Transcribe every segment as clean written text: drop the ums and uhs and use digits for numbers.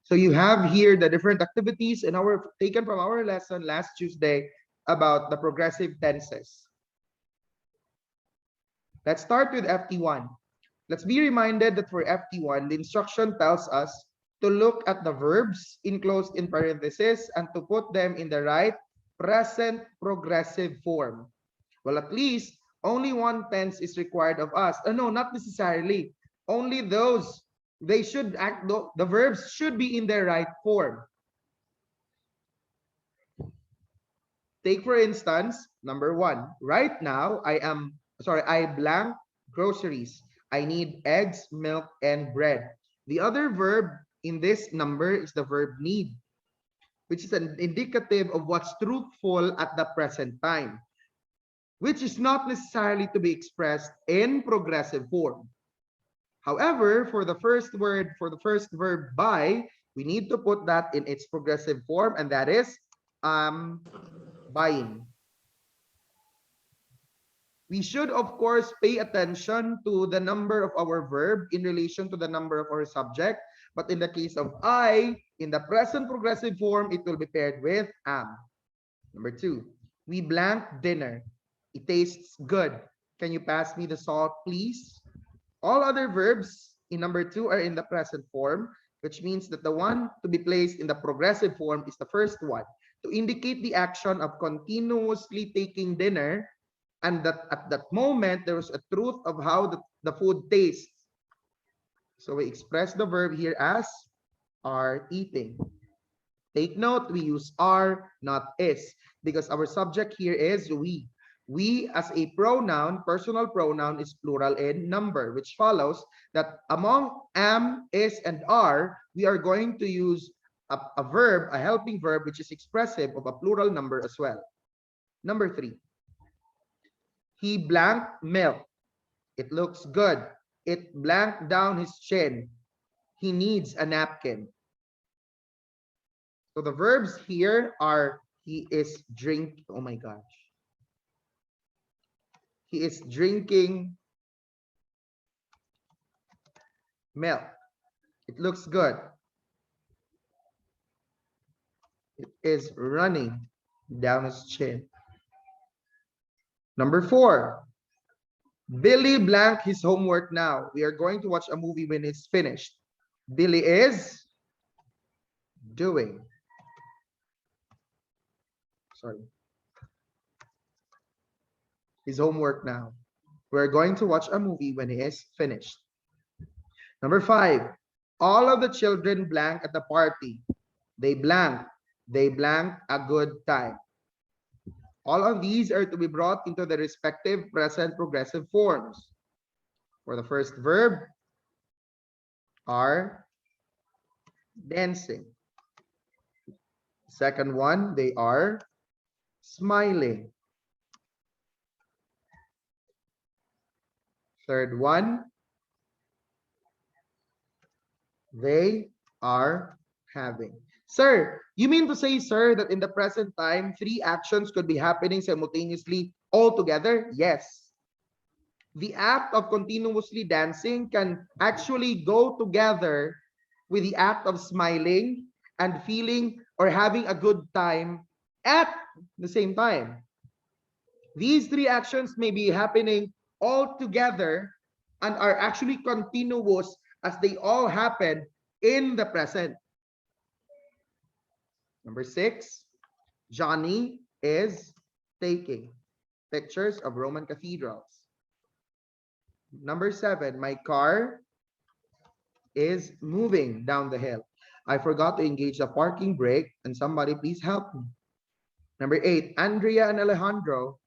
So you have here the different activities in our taken from our lesson last Tuesday about the progressive tenses. Let's start with FT1. Let's be reminded that for FT1, the instruction tells us to look at the verbs enclosed in parentheses and to put them in the right present progressive form. Well, at least only one tense is required of us. No, not necessarily. Only those, they should act, the verbs should be in their right form. Take for instance, number one, right now I blank groceries. I need eggs, milk, and bread. The other verb in this number is the verb need, which is an indicative of what's truthful at the present time, which is not necessarily to be expressed in progressive form. However, for the first verb buy, we need to put that in its progressive form, and that is buying. We should, of course, pay attention to the number of our verb in relation to the number of our subject. But in the case of I, in the present progressive form, it will be paired with am. Number two, we blank dinner. It tastes good. Can you pass me the salt, please? All other verbs in number two are in the present form, which means that the one to be placed in the progressive form is the first one, to indicate the action of continuously taking dinner, and that at that moment there was a truth of how the food tastes. So we express the verb here as are eating. Take note, we use are, not is, because our subject here is we. We as a pronoun, personal pronoun, is plural in number, which follows that among am, is, and are, we are going to use a verb, a helping verb, which is expressive of a plural number as well. Number three, he blanked milk. It looks good. It blanked down his chin. He needs a napkin. So the verbs here are he is drink. Oh my gosh. He is drinking milk. It looks good. It is running down his chin. Number four, Billy blanked his homework now. We are going to watch a movie when it's finished. Billy is doing. Sorry. His homework now. We're going to watch a movie when it is finished. Number five, all of the children blank at the party. They blank. They blank a good time. All of these are to be brought into the respective present progressive forms. For the first verb, are dancing. Second one, they are smiling. Third one, they are having. Sir, you mean to say, sir, that in the present time, three actions could be happening simultaneously all together? Yes. The act of continuously dancing can actually go together with the act of smiling and feeling or having a good time at the same time. These three actions may be happening all together and are actually continuous as they all happen in the present. Number six, Johnny is taking pictures of Roman cathedrals. Number seven, my car is moving down the hill. I forgot to engage the parking brake and somebody please help me. Number eight, Andrea and Alejandro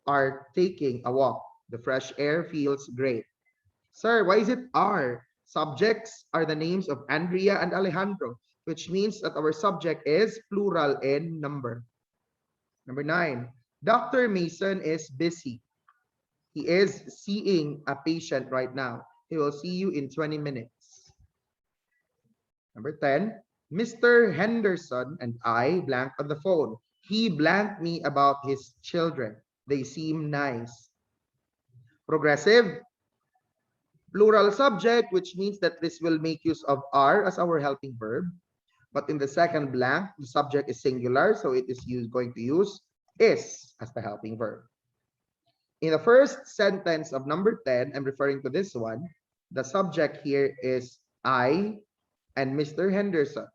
are taking a walk. The fresh air feels great. Sir, why is it are? Subjects are the names of Andrea and Alejandro, which means that our subject is plural in number. Number nine, Dr. Mason is busy. He is seeing a patient right now. He will see you in 20 minutes. Number 10, Mr. Henderson and I blanked on the phone. He blanked me about his children. They seem nice. Progressive, Plural subject, which means that this will make use of are as our helping verb. But in the second blank, the subject is singular, so it is going to use is as the helping verb. In the first sentence of number 10, I'm referring to this one. The subject here is I and Mr. Henderson.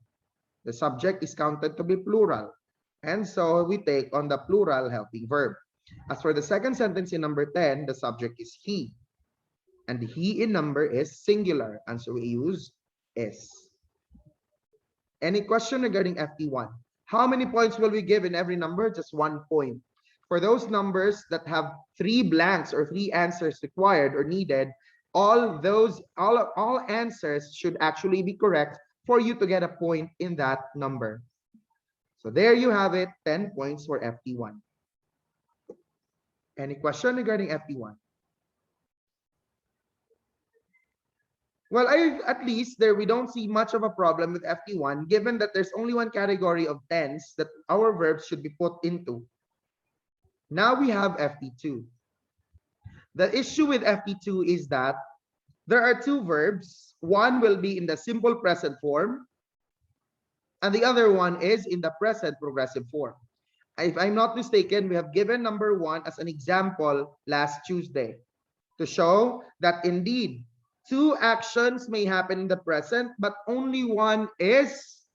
The subject is counted to be plural. And so we take on the plural helping verb. As for the second sentence in number 10, the subject is he. And the he in number is singular. And so we use is. Any question regarding FT1? How many points will we give in every number? Just 1 point. For those numbers that have 3 blanks or 3 answers required or needed, all answers should actually be correct for you to get a point in that number. So there you have it, 10 points for FT1. Any question regarding FT1? Well, at least there we don't see much of a problem with FT1, given that there's only one category of tense that our verbs should be put into. Now we have FT2. The issue with FT2 is that there are 2 verbs. One will be in the simple present form, and the other one is in the present progressive form. If I'm not mistaken, we have given number 1 as an example last Tuesday to show that indeed 2 actions may happen in the present, but only one is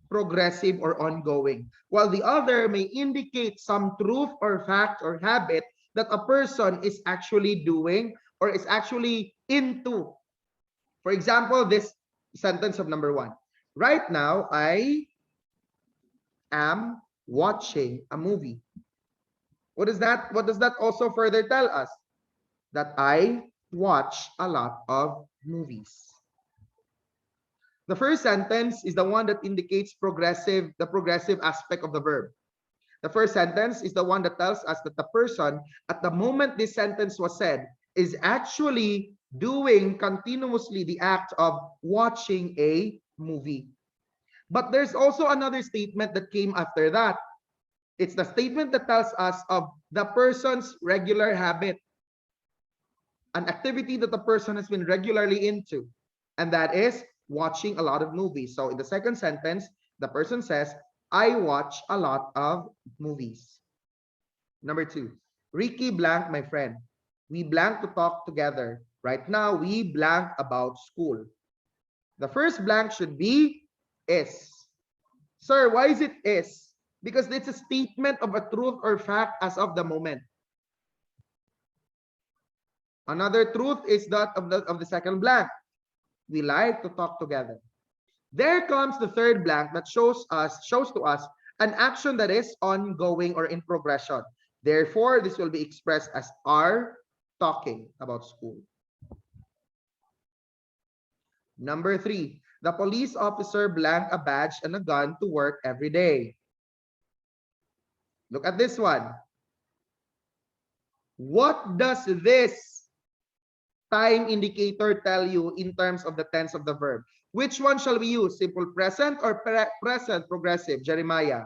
progressive or ongoing, while the other may indicate some truth or fact or habit that a person is actually doing or is actually into. For example, this sentence of number 1. Right now, I am watching a movie. What does that also further tell us? That I watch a lot of movies. The first sentence is the one that indicates the progressive aspect of the verb. The first sentence is the one that tells us that the person, at the moment this sentence was said, is actually doing continuously the act of watching a movie. But there's also another statement that came after that. It's the statement that tells us of the person's regular habit, an activity that the person has been regularly into, and that is watching a lot of movies. So in the second sentence, the person says, I watch a lot of movies. Number 2, Ricky blank my friend. We blank to talk together. Right now, we blank about school. The first blank should be is. Sir, why is it is? Because it's a statement of a truth or fact as of the moment. Another truth is that of the second blank. We like to talk together. There comes the third blank that shows to us an action that is ongoing or in progression. Therefore, this will be expressed as are talking about school. Number 3, the police officer blank a badge and a gun to work every day. Look at this one. What does this time indicator tell you in terms of the tense of the verb? Which one shall we use? Simple present or present progressive? Jeremiah.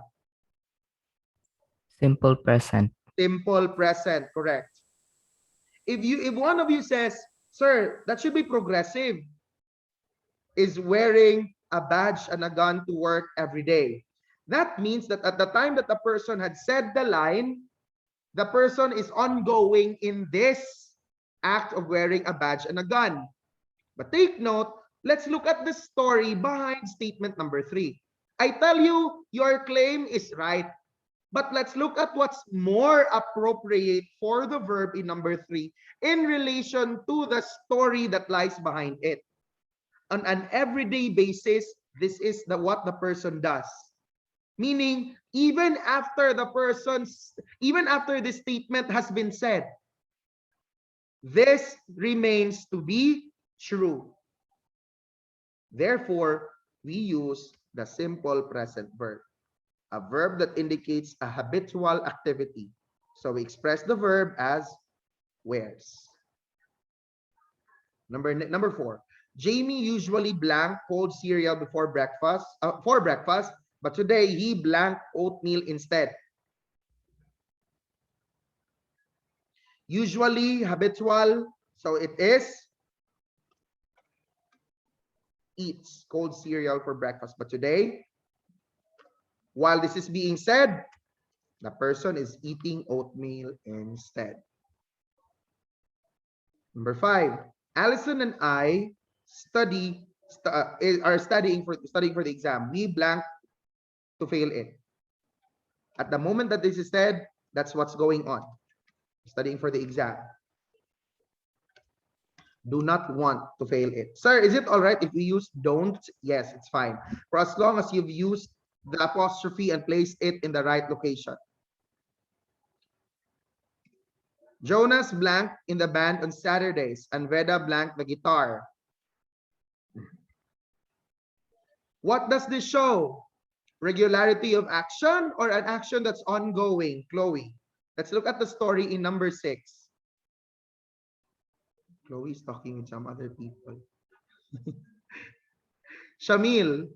Simple present. Simple present, correct. If one of you says, sir, that should be progressive, is wearing a badge and a gun to work every day. That means that at the time that the person had said the line, the person is ongoing in this act of wearing a badge and a gun. But take note, let's look at the story behind statement number 3. I tell you, your claim is right. But let's look at what's more appropriate for the verb in number 3 in relation to the story that lies behind it. On an everyday basis, this is what the person does. Meaning, even after this statement has been said, this remains to be true. Therefore, we use the simple present verb, a verb that indicates a habitual activity. So we express the verb as wears. Number 4. Jamie usually blank cold cereal before breakfast, for breakfast, but today he blanked oatmeal instead. Usually, habitual, so it is eats cold cereal for breakfast. But today, while this is being said, the person is eating oatmeal instead. Number 5, Allison and I are studying for the exam. We blank to fail it. At the moment that this is said, that's what's going on. Studying for the exam. Do not want to fail it. Sir, is it all right if we use don't? Yes, it's fine. For as long as you've used the apostrophe and placed it in the right location. Jonas blank in the band on Saturdays and Veda blank the guitar. What does this show? Regularity of action or an action that's ongoing? Chloe, let's look at the story in number 6. Chloe is talking with some other people. Shamil,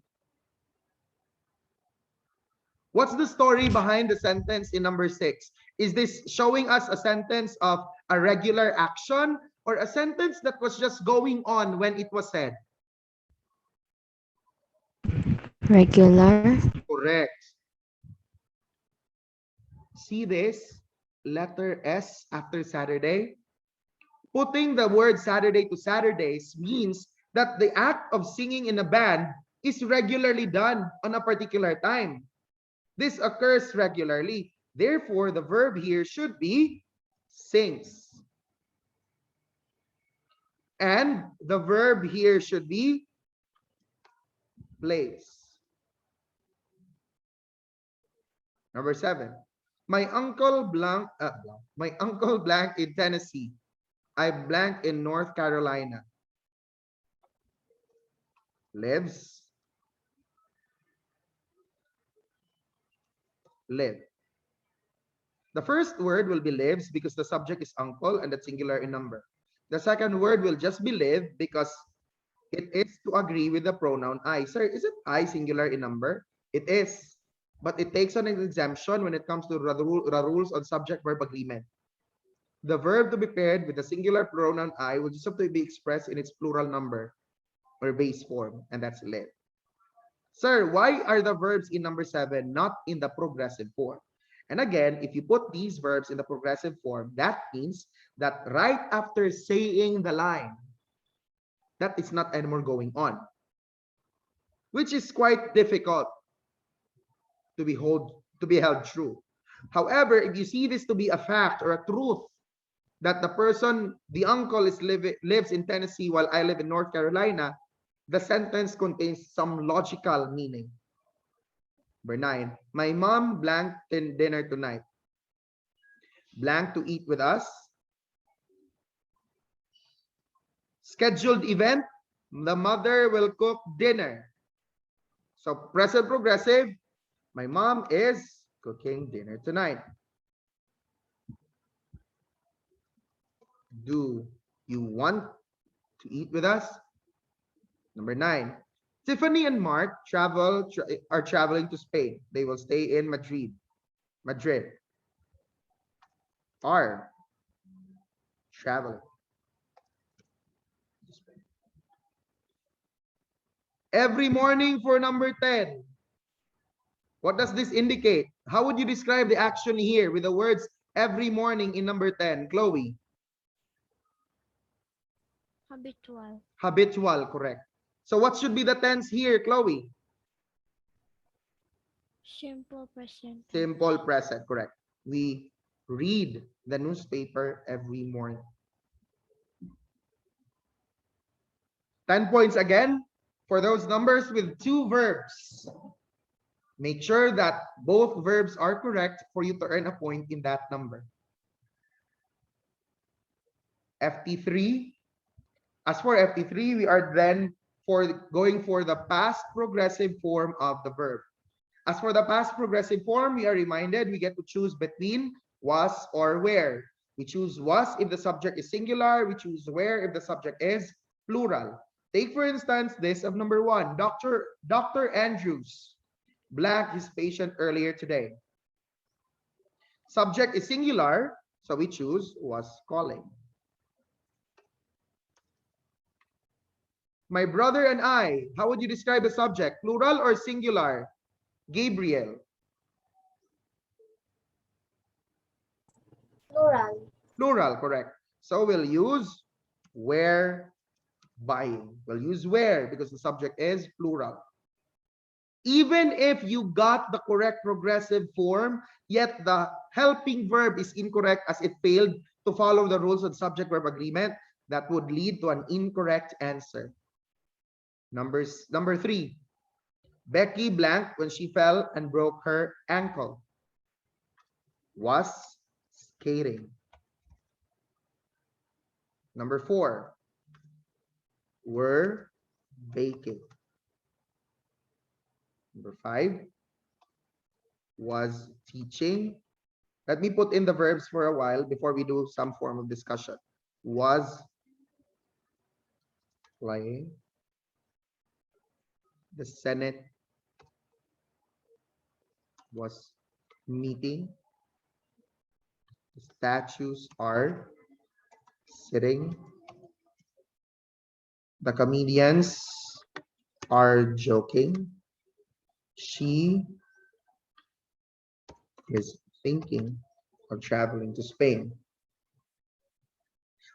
what's the story behind the sentence in number 6? Is this showing us a sentence of a regular action or a sentence that was just going on when it was said? Regular. Correct. See this? Letter S after Saturday. Putting the word Saturday to Saturdays means that the act of singing in a band is regularly done on a particular time. This occurs regularly. Therefore, the verb here should be sings. And the verb here should be plays. Number 7. My uncle blank in Tennessee. I blank in North Carolina. Lives. Live. The first word will be lives because the subject is uncle and that's singular in number. The second word will just be live because it is to agree with the pronoun I. Sir, is it I singular in number? It is. But it takes on an exemption when it comes to the rules on subject-verb agreement. The verb to be paired with the singular pronoun I will just have to be expressed in its plural number or base form, and that's live. Sir, why are the verbs in number 7 not in the progressive form? And again, if you put these verbs in the progressive form, that means that right after saying the line, that is not anymore going on, which is quite difficult to be held true. However, if you see this to be a fact or a truth that the uncle lives in Tennessee while I live in North Carolina, the sentence contains some logical meaning. Number 9, my mom blanked dinner tonight. Blank to eat with us. Scheduled event, the mother will cook dinner. So present progressive, my mom is cooking dinner tonight. Do you want to eat with us? Number 9, Tiffany and Mark are traveling to Spain. They will stay in Madrid. Are traveling. Every morning for number 10. What does this indicate? How would you describe the action here with the words every morning in number 10? Chloe? Habitual. Habitual, correct. So what should be the tense here, Chloe? Simple present. Simple present, correct. We read the newspaper every morning. 10 points again for those numbers with 2 verbs. Make sure that both verbs are correct for you to earn a point in that number. FT3. As for FT3, we are then going for the past progressive form of the verb. As for the past progressive form, we are reminded we get to choose between was or were. We choose was if the subject is singular. We choose were if the subject is plural. Take, for instance, this of number 1. Dr. Andrews blanked his patient earlier today. Subject is singular, so we choose was calling. My brother and I. How would you describe the subject? Plural or singular? Gabriel. Plural. Plural, correct. So we'll use were buying. We'll use where because the subject is plural. Even if you got the correct progressive form, yet the helping verb is incorrect as it failed to follow the rules of subject-verb agreement, that would lead to an incorrect answer. Number 3. Becky blank when she fell and broke her ankle. Was skating. Number 4. Were baking. Number 5. Was teaching. Let me put in the verbs for a while before we do some form of discussion. Was playing. The Senate was meeting. The statues are sitting. The comedians are joking. She is thinking of traveling to Spain.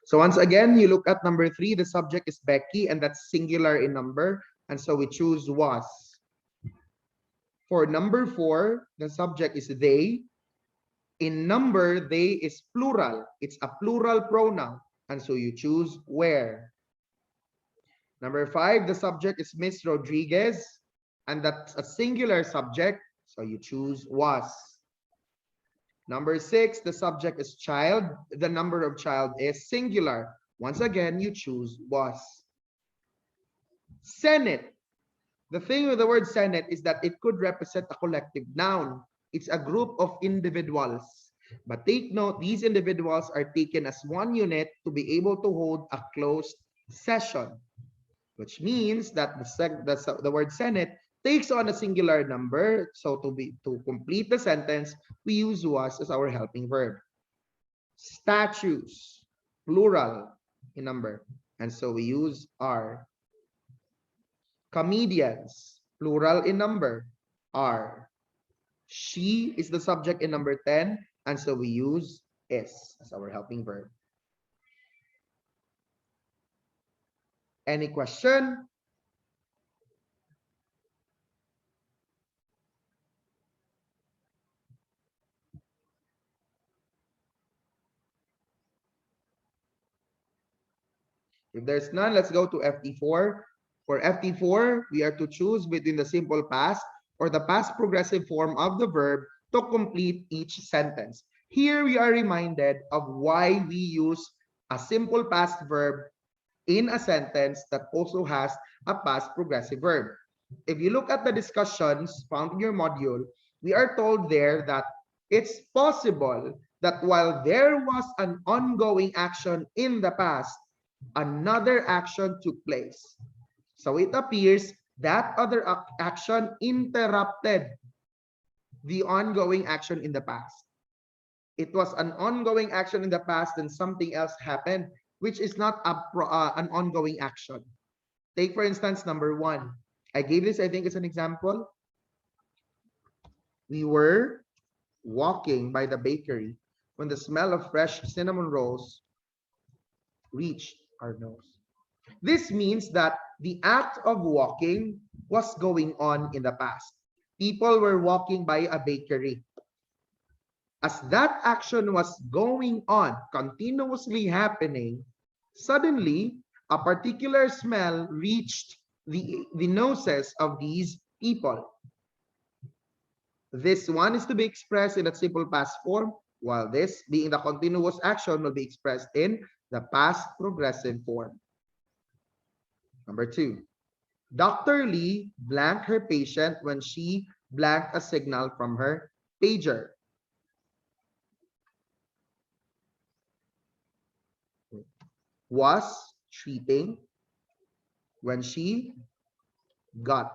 So once again, you look at number 3, the subject is Becky, and that's singular in number, and so we choose was. For number 4, the subject is they. In number, they is plural. It's a plural pronoun, and so you choose where. Number 5, the subject is Miss Rodriguez, and that's a singular subject, so you choose was. Number 6, the subject is child. The number of child is singular. Once again, you choose was. Senate. The thing with the word Senate is that it could represent a collective noun. It's a group of individuals. But take note, these individuals are taken as one unit to be able to hold a closed session, which means that the word Senate takes on a singular number. So to complete the sentence, we use was as our helping verb. Statues, plural in number, and so we use are. Comedians, plural in number, are. She is the subject in number 10, and so we use is as our helping verb. Any question? If there's none, let's go to FT4. For FT4, we are to choose between the simple past or the past progressive form of the verb to complete each sentence. Here we are reminded of why we use a simple past verb in a sentence that also has a past progressive verb. If you look at the discussions found in your module, we are told there that it's possible that while there was an ongoing action in the past, another action took place. So it appears that other action interrupted the ongoing action in the past. It was an ongoing action in the past and something else happened, which is not an ongoing action. Take, for instance, number 1. I gave this, I think, as an example. We were walking by the bakery when the smell of fresh cinnamon rolls reached our nose. This means that the act of walking was going on in the past. People were walking by a bakery. As that action was going on, continuously happening, suddenly a particular smell reached the noses of these people. This one is to be expressed in a simple past form, while this, being the continuous action, will be expressed in the past progressive form. Number 2, Dr. Lee blanked her patient when she blanked a signal from her pager. Was treating when she got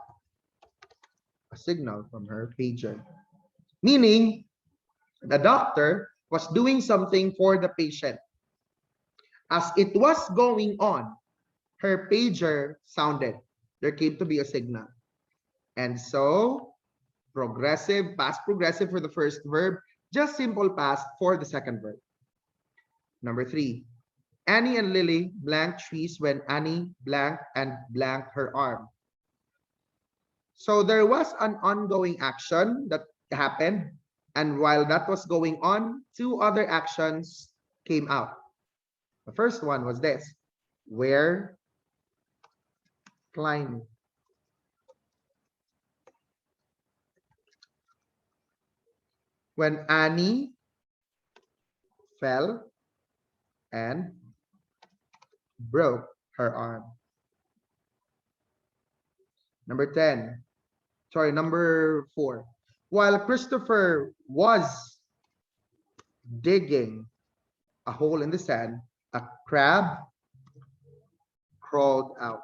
a signal from her pager. Meaning, the doctor was doing something for the patient. As it was going on, her pager sounded. There came to be a signal. And so, progressive, past progressive for the first verb, just simple past for the second verb. Number 3, Annie and Lily blank trees when Annie blank and blank her arm. So there was an ongoing action that happened. And while that was going on, 2 other actions came out. The first one was this: wear climbing. When Annie fell and broke her arm. Number 4. While Christopher was digging a hole in the sand, a crab crawled out.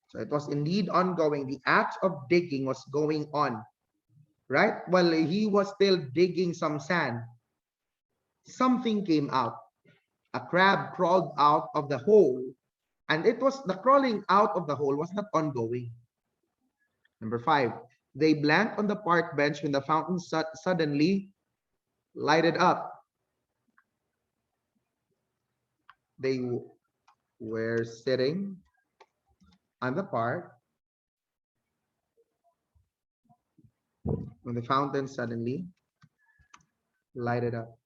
So it was indeed ongoing. The act of digging was going on, right? While he was still digging some sand, something came out. A crab crawled out of the hole, and it was the crawling out of the hole was not ongoing. Number 5, they blanked on the park bench when the fountain suddenly lighted up. They were sitting on the park when the fountain suddenly lighted up.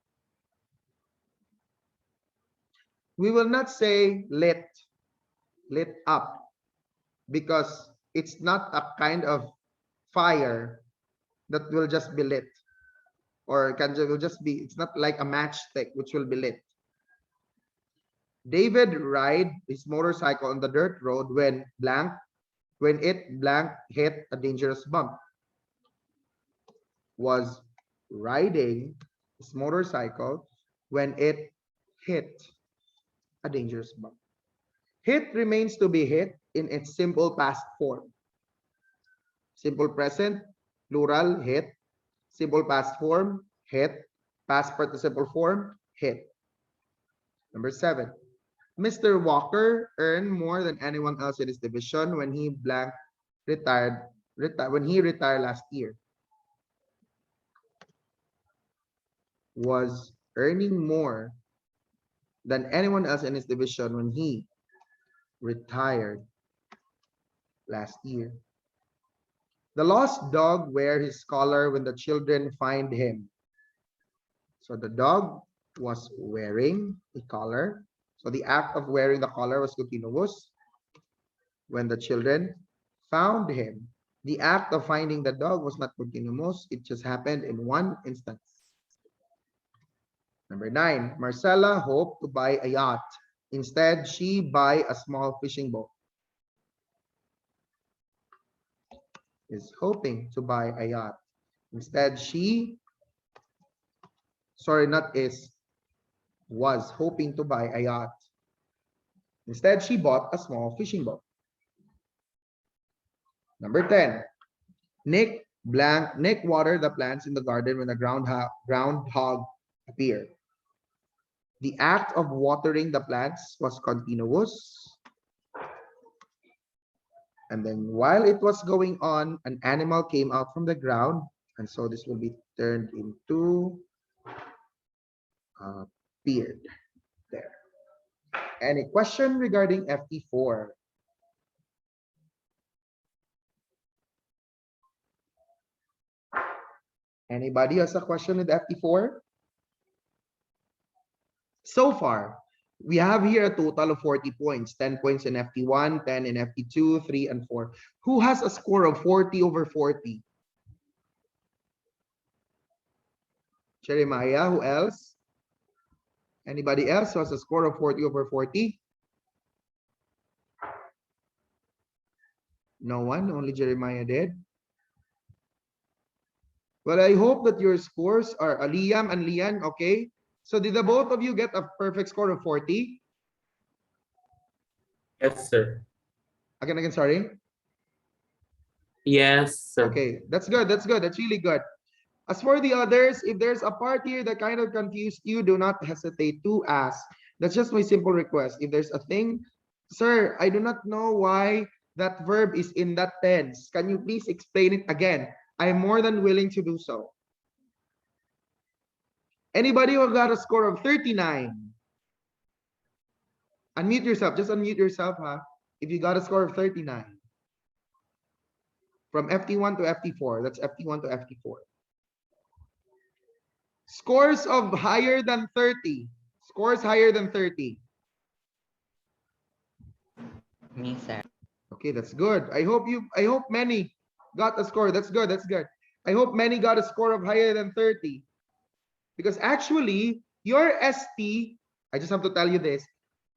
We will not say lit up, because it's not a kind of fire that will just be lit, or will just be, it's not like a matchstick which will be lit. David ride his motorcycle on the dirt road when it blank hit a dangerous bump. Was riding his motorcycle when it hit a dangerous bump. Hit remains to be hit in its simple past form. Simple present, plural, hit. Simple past form, hit. Past participle form, hit. Number 7, Mr. Walker earned more than anyone else in his division when he retired last year. Was earning more than anyone else in his division when he retired last year. The lost dog wear his collar when the children find him. So the dog was wearing a collar. So the act of wearing the collar was continuous. When the children found him, the act of finding the dog was not continuous. It just happened in one instance. Number 9, Marcella hoped to buy a yacht. Instead, she buy a small fishing boat. Is hoping to buy a yacht. Instead, was hoping to buy a yacht. Instead, she bought a small fishing boat. Number 10, Nick watered the plants in the garden when the groundhog appeared. The act of watering the plants was continuous. And then while it was going on, an animal came out from the ground. And so this will be turned into appeared there. Any question regarding FT4? Anybody has a question with FT4? So far, we have here a total of 40 points, 10 points in FT1, 10 in FT2, 3, and 4. Who has a score of 40 over 40? Jeremiah, who else? Anybody else who has a score of 40 over 40? No one, only Jeremiah did. Well, I hope that your scores are Liam and Lian, okay? So did the both of you get a perfect score of 40? Yes, sir. Again, sorry? Yes, sir. Okay, that's good. That's good. That's really good. As for the others, if there's a part here that kind of confused you, do not hesitate to ask. That's just my simple request. If there's a thing, sir, I do not know why that verb is in that tense. Can you please explain it again? I'm more than willing to do so. Anybody who got a score of 39? Unmute yourself. Just unmute yourself, huh? If you got a score of 39. From FT1 to FT4. That's FT1 to FT4. Scores of higher than 30. Scores higher than 30. Me, sir. Okay, that's good. I hope many got a score. That's good. That's good. I hope many got a score of higher than 30. Because actually, your ST, I just have to tell you this,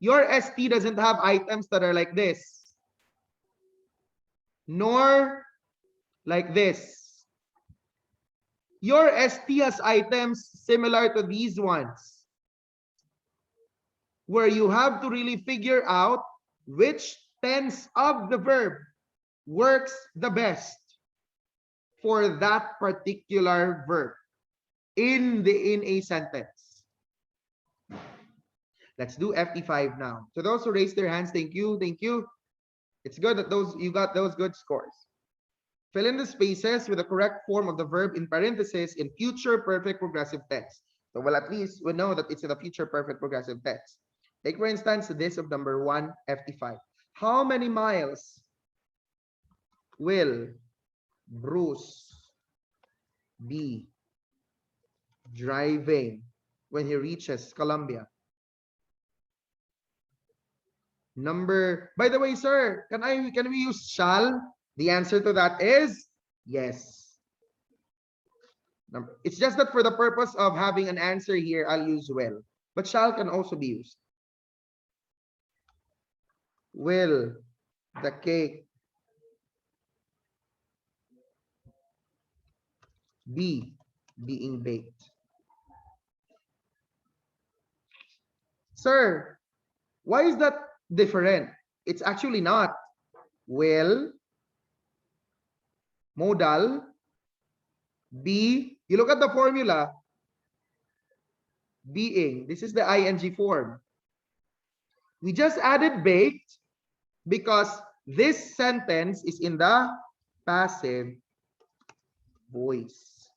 your ST doesn't have items that are like this, nor like this. Your ST has items similar to these ones, where you have to really figure out which tense of the verb works the best for that particular verb in a sentence. Let's do FT5 now. To those who raised their hands, thank you, thank you. It's good that you got those good scores. Fill in the spaces with the correct form of the verb in parentheses in future perfect progressive tense. So, well, at least we know that it's in the future perfect progressive tense. Take, for instance, this of number 1, FT5. How many miles will Bruce be driving when he reaches Colombia? By the way, sir, can we use shall? The answer to that is yes. It's just that for the purpose of having an answer here, I'll use will. But shall can also be used. Will the cake be being baked? Sir, why is that different? It's actually not. Will, modal, be, you look at the formula, being. This is the ing form. We just added baked because this sentence is in the passive voice.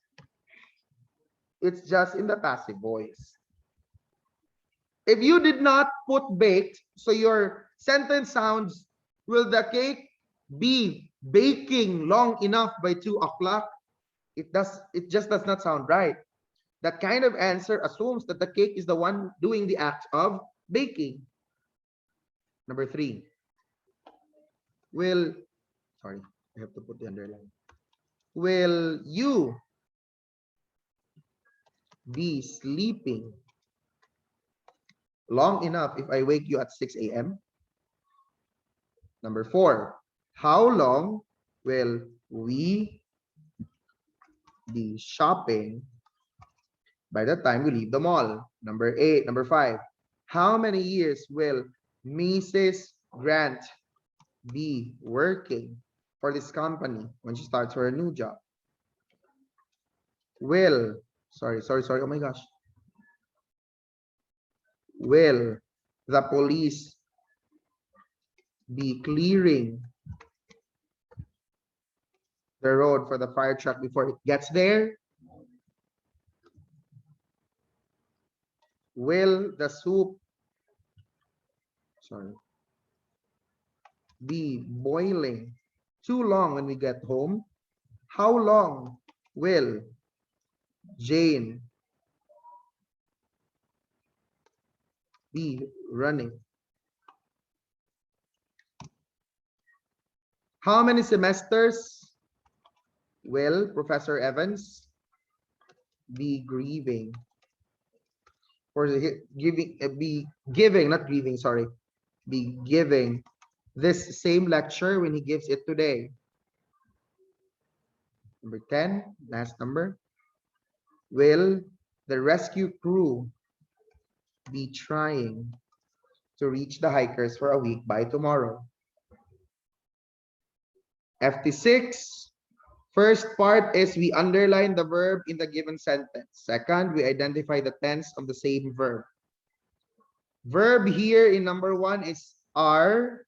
It's just in the passive voice. If you did not put baked, so your sentence sounds, will the cake be baking long enough by 2 o'clock? It just does not sound right. That kind of answer assumes that the cake is the one doing the act of baking. Number 3. Sorry, I have to put the underline. Will you be sleeping long enough if I wake you at 6 a.m.? Number 4, how long will we be shopping by the time we leave the mall? Number 5, how many years will Mrs. Grant be working for this company when she starts her new job? Sorry, oh my gosh. Will the police be clearing the road for the fire truck before it gets there? Will the soup be boiling too long when we get home? How long will Jane be running? How many semesters will Professor Evans be grieving for be giving this same lecture when he gives it today? Number 10, last number. Will the rescue crew be trying to reach the hikers for a week by tomorrow? FT6, first part is we underline the verb in the given sentence. Second, we identify the tense of the same verb. Verb here in number 1 is are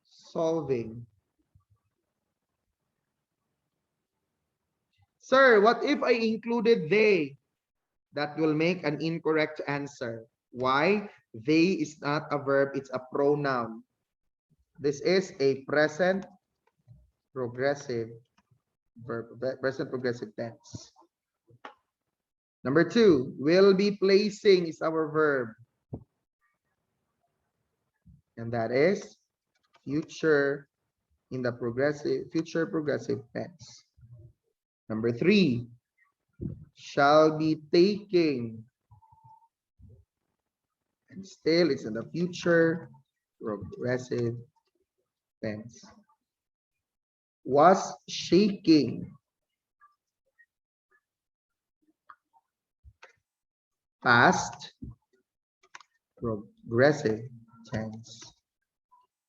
solving. Sir, what if I included they? That will make an incorrect answer. Why? They is not a verb, it's a pronoun. This is a present progressive verb, present progressive tense. Number 2, will be placing is our verb. And that is future in the future progressive tense. Number 3, shall be taking. And still it's in the future progressive tense. Was shaking. Past progressive tense.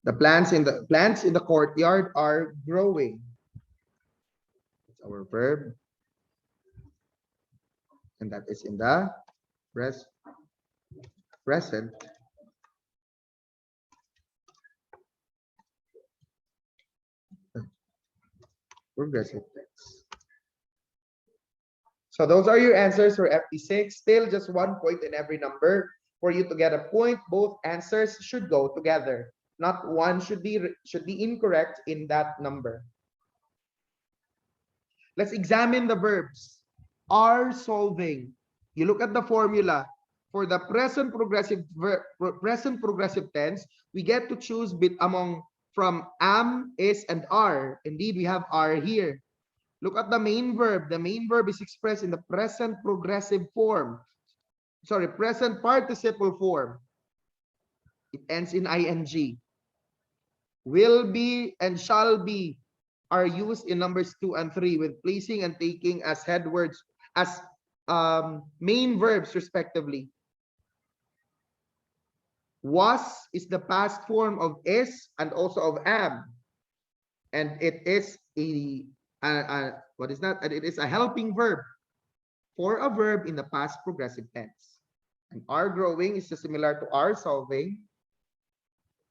The plants in the courtyard are growing. It's our verb. And that is in the present progressive tense. So those are your answers for FP6. Still just 1 point in every number. For you to get a point, both answers should go together. Not one should be incorrect in that number. Let's examine the verbs. Are solving. You look at the formula. For the present progressive tense, we get to choose from am, is, and are. Indeed, we have are here. Look at the main verb. The main verb is expressed in the present progressive form. Sorry, present participle form. It ends in ing. Will be and shall be are used in numbers 2 and 3 with placing and taking as head words, as main verbs respectively. Was is the past form of is and also of am. And it is what is that? And it is a helping verb for a verb in the past progressive tense. And are growing is similar to are solving,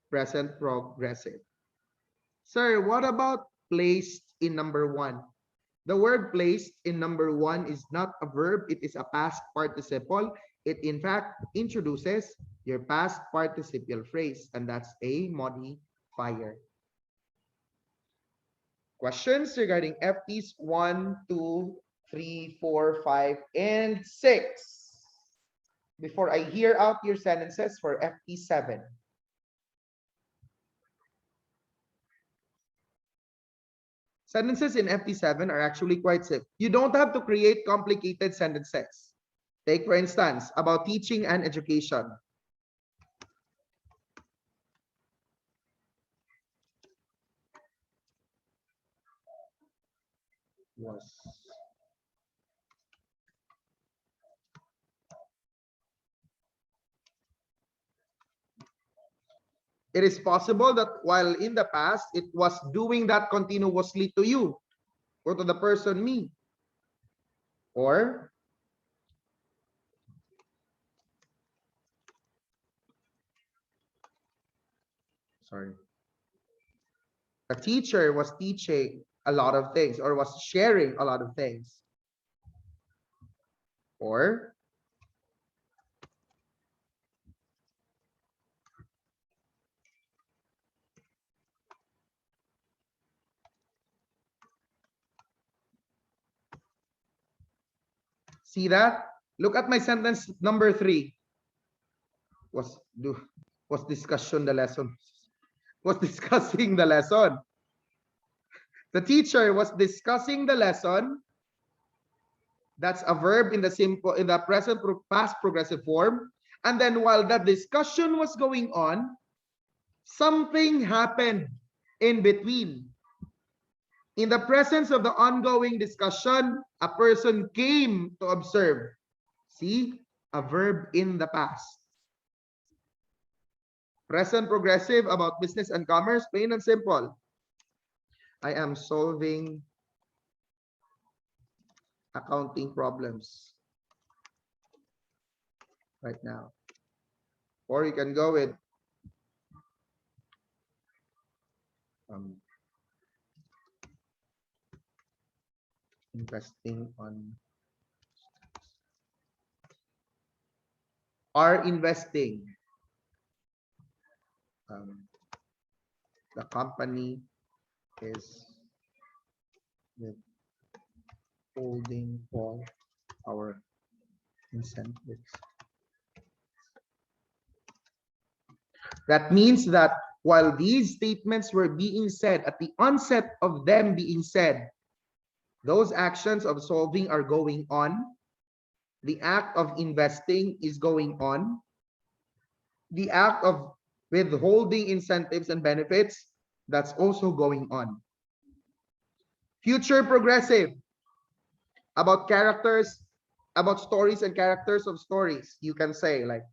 present progressive. Sir, what about placed in number 1? The word placed in number 1 is not a verb, it is a past participle. It in fact introduces your past participial phrase, and that's a modifier. Questions regarding FPs 1, 2, 3, 4, 5, and 6 before I hear out your sentences for FP7. Sentences in FP7 are actually quite simple. You don't have to create complicated sentences. Take, for instance, about teaching and education. Was. It is possible that while in the past, it was doing that continuously to you or to the person me. Or sorry. The teacher was teaching a lot of things or was sharing a lot of things. Or see that? Look at my sentence number 3. Was discussion the lesson? Was discussing the lesson. The teacher was discussing the lesson. That's a verb in the present past progressive form. And then while that discussion was going on, something happened in between. In the presence of the ongoing discussion, a person came to observe. See, a verb in the past. Present progressive about business and commerce, plain and simple. I am solving accounting problems right now. Or you can go with investing on are investing. The company is withholding all our incentives. That means that while these statements were being said, at the onset of them being said, those actions of solving are going on. The act of investing is going on. The act of withholding incentives and benefits, that's also going on. Future progressive, about characters, about stories and characters of stories. You can say like,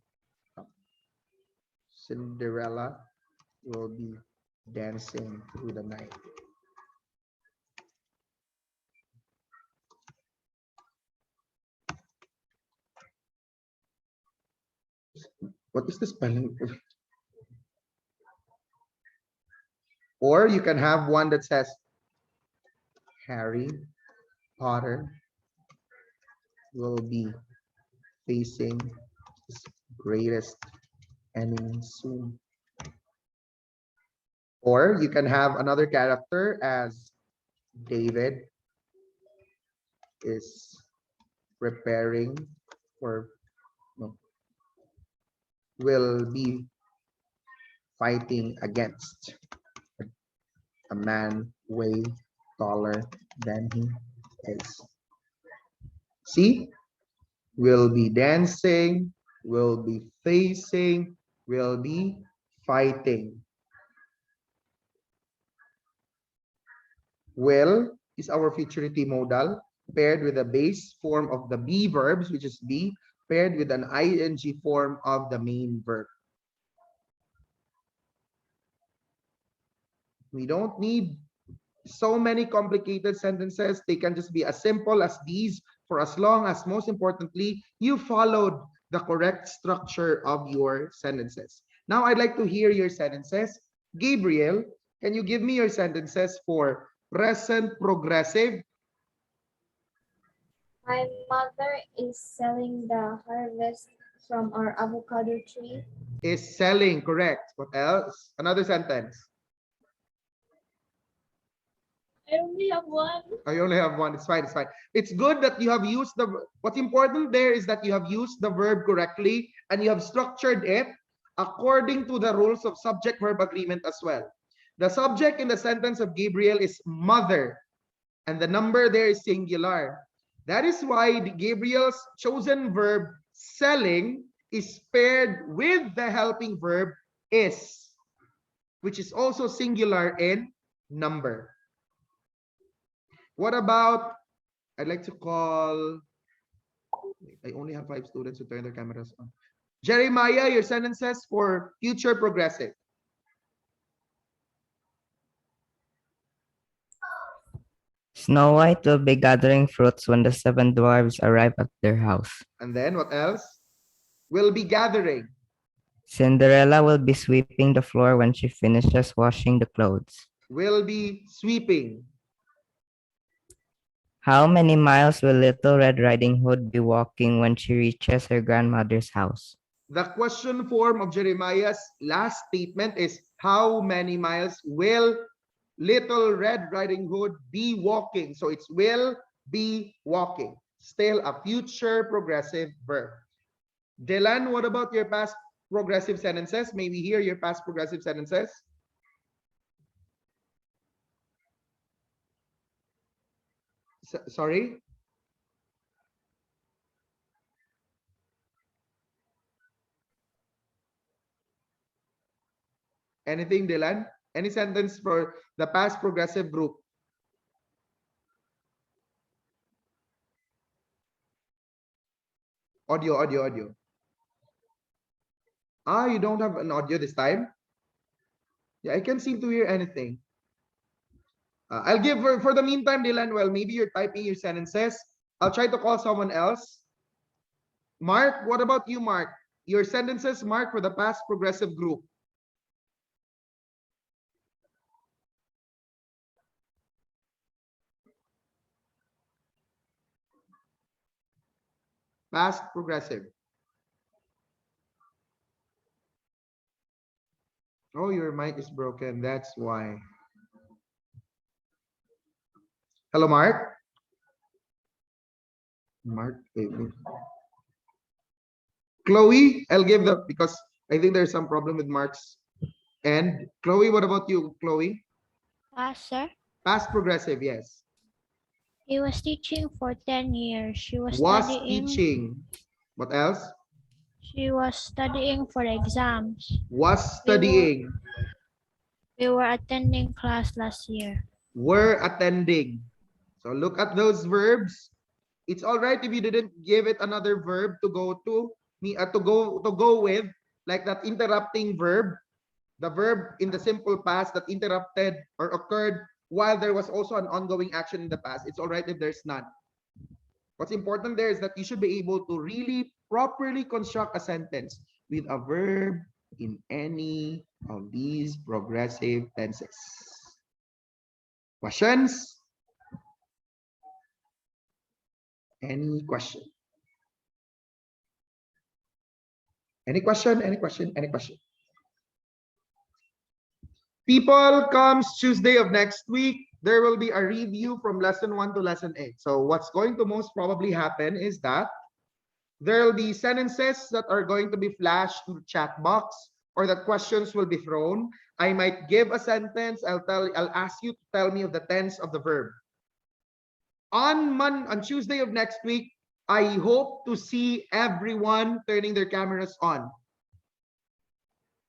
Cinderella will be dancing through the night. What is the spelling? Or you can have one that says Harry Potter will be facing his greatest enemy soon. Or you can have another character as David is preparing for, will be fighting against a man way taller than he is. See? Will be dancing, will be facing, will be fighting. Will is our futurity modal paired with the base form of the be verbs, which is be, paired with an ing form of the main verb. We don't need so many complicated sentences. They can just be as simple as these, for as long as, most importantly, you followed the correct structure of your sentences. Now I'd like to hear your sentences. Gabriel, can you give me your sentences for present progressive? My mother is selling the harvest from our avocado tree. Is selling, correct. What else? Another sentence. I only have one. I only have one. It's fine. It's fine. It's good that you have used the. What's important there is that you have used the verb correctly and you have structured it according to the rules of subject-verb agreement as well. The subject in the sentence of Gabriel is mother, and the number there is singular. That is why Gabriel's chosen verb selling is paired with the helping verb is, which is also singular in number. What about, I'd like to call, I only have 5 students who turn their cameras on. Jeremiah, your sentences for future progressive. Snow White will be gathering fruits when the 7 dwarves arrive at their house. And then what else? Will be gathering. Cinderella will be sweeping the floor when she finishes washing the clothes. Will be sweeping. How many miles will Little Red Riding Hood be walking when she reaches her grandmother's house? The question form of Jeremiah's last statement is, how many miles will Little Red Riding Hood be walking? So it's will be walking. Still a future progressive verb. Dylan, what about your past progressive sentences? May we hear your past progressive sentences? Sorry? Anything, Dylan? Any sentence for the past progressive group? Audio. Ah, you don't have an audio this time? Yeah, I can't seem to hear anything. I'll give, for the meantime, Dylan, well, maybe you're typing your sentences. I'll try to call someone else. Mark, what about you, Mark? your sentences marked for the past progressive group. Past progressive. Oh, your mic is broken. That's why. Hello, Mark. Mark. Wait. Chloe, I'll give the, because I think there's some problem with Mark's end. Chloe, what about you, Chloe? Sir, Past progressive, yes. he was teaching for 10 years. She was Was studying. teaching. What else? She was studying for exams. Was studying. We were attending class last year. Were attending. So look at those verbs. It's all right if you didn't give it another verb to go to go with, like that interrupting verb, the verb in the simple past that interrupted or occurred while there was also an ongoing action in the past. It's all right if there's none. What's important there is that you should be able to really properly construct a sentence with a verb in any of these progressive tenses. Questions? Any question? Any question? Any question? Any question? People, comes Tuesday of next week, there will be a review from lesson 1 to lesson 8. So what's going to most probably happen is that there will be sentences that are going to be flashed in the chat box, or that questions will be thrown. I might give a sentence. I'll ask you to tell me of the tense of the verb. On Tuesday of next week, I hope to see everyone turning their cameras on.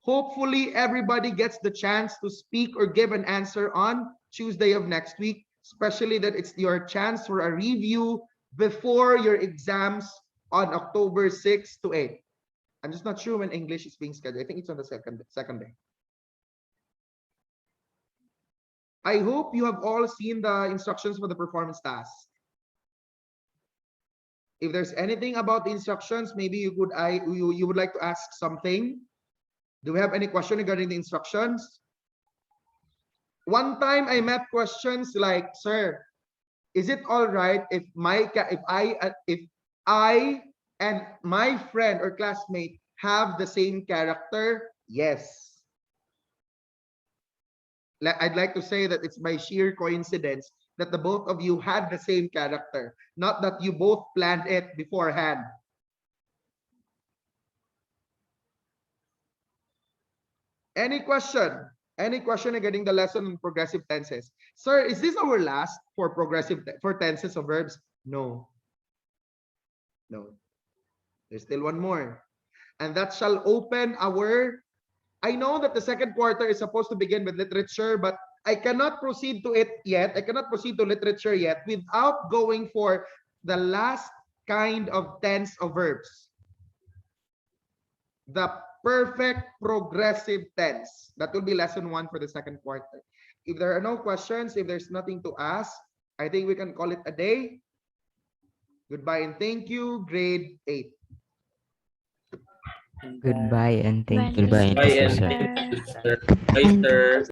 Hopefully, everybody gets the chance to speak or give an answer on Tuesday of next week, especially that it's your chance for a review before your exams on October 6 to 8. I'm just not sure when English is being scheduled. I think it's on the second day. I hope you have all seen the instructions for the performance task. If there's anything about the instructions, maybe you would like to ask something. Do we have any question regarding the instructions? One time I met questions like, sir, is it all right if I and my friend or classmate have the same character? Yes. I'd like to say that it's by sheer coincidence that the both of you had the same character, not that you both planned it beforehand. Any question? Any question regarding the lesson on progressive tenses? Sir, is this our last for tenses of verbs? No. No. There's still one more. And that shall open our, I know that the second quarter is supposed to begin with literature, but I cannot proceed to it yet. I cannot proceed to literature yet without going for the last kind of tense of verbs. The perfect progressive tense. That will be lesson 1 for the second quarter. If there are no questions, if there's nothing to ask, I think we can call it a day. Goodbye and thank you, grade 8. Goodbye and thank you. Goodbye Bye and and thank thank you, you, sir. Bye, sir.